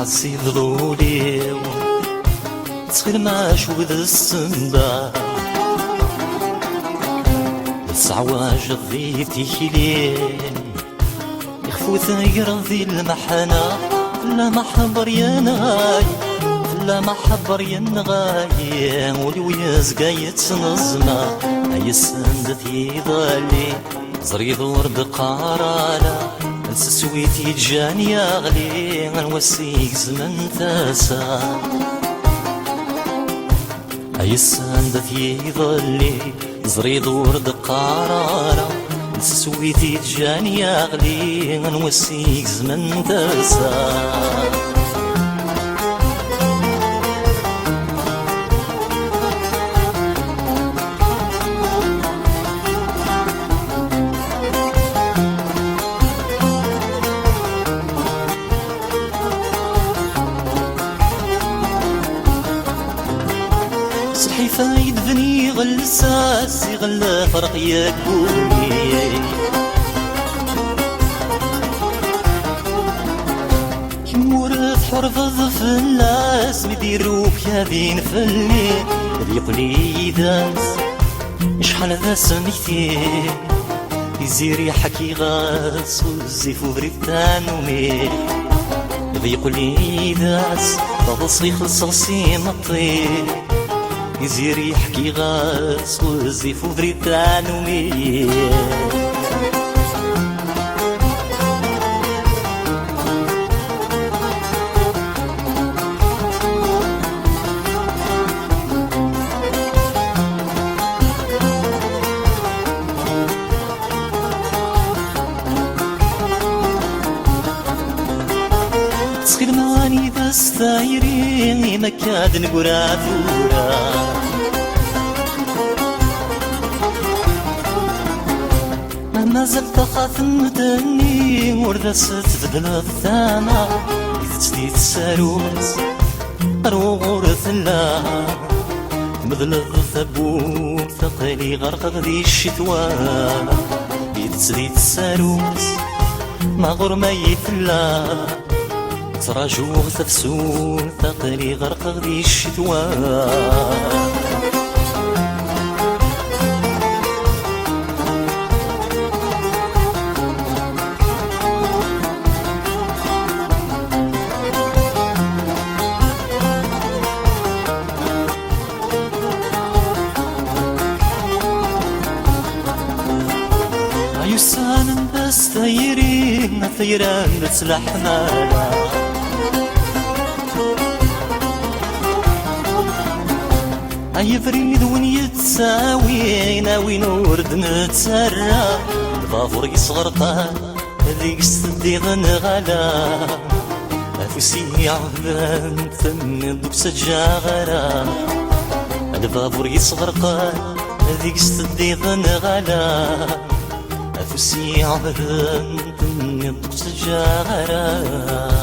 تعسي ضلولي تخيل ما شوذ السنبا الصعواج ضيفتي خلين يخفو ثاير ذي المحنة لا محبر ينغاي لا محبر ينغاي ولو يزقا يتنظما هاي السندت يضالي زريض ورد قارالا سويتي جاني أغلي غنوسيك زمن تاسا أي السندت يظلي زريض ورد قرارة سويتي جاني أغلي غنوسيك زمن تاسا صحي فايد بني غلساس يغلى فرق ياكوني كمورث حرفض في الناس مديروك يا بين فلي يقلي داس شحال ذا سميتي يزيري حكي غاس وزيفو بريتان ومي يقلي داس بغصي خلصي مطي يزير يحكي غاس وزيفو بريتان ومي تسخيل ماني بس ثايرين مكاد نقرا ثورا ما زلت خاف مدني ورد ستبدل الثامة إذا تدي تساروس روغور ثلا تبدل الثبوت ثقلي غرق ذي الشتوى إذا تدي تساروس ما غور ما يثلا تراجوغ تفسون ثقلي غرق ذي الشتوى يسان بس ثيرين ثيران تسلح مالا أي فريد وين يتساوي ناوي نورد نتسرى البافور يصغر قال هذيك السدي غنغلا أفوسي عذبان ثمن دوك سجاغرا البافور يصغر قال هذيك السدي غنغلا أفوسي عذبان ثمن دوك سجاغرا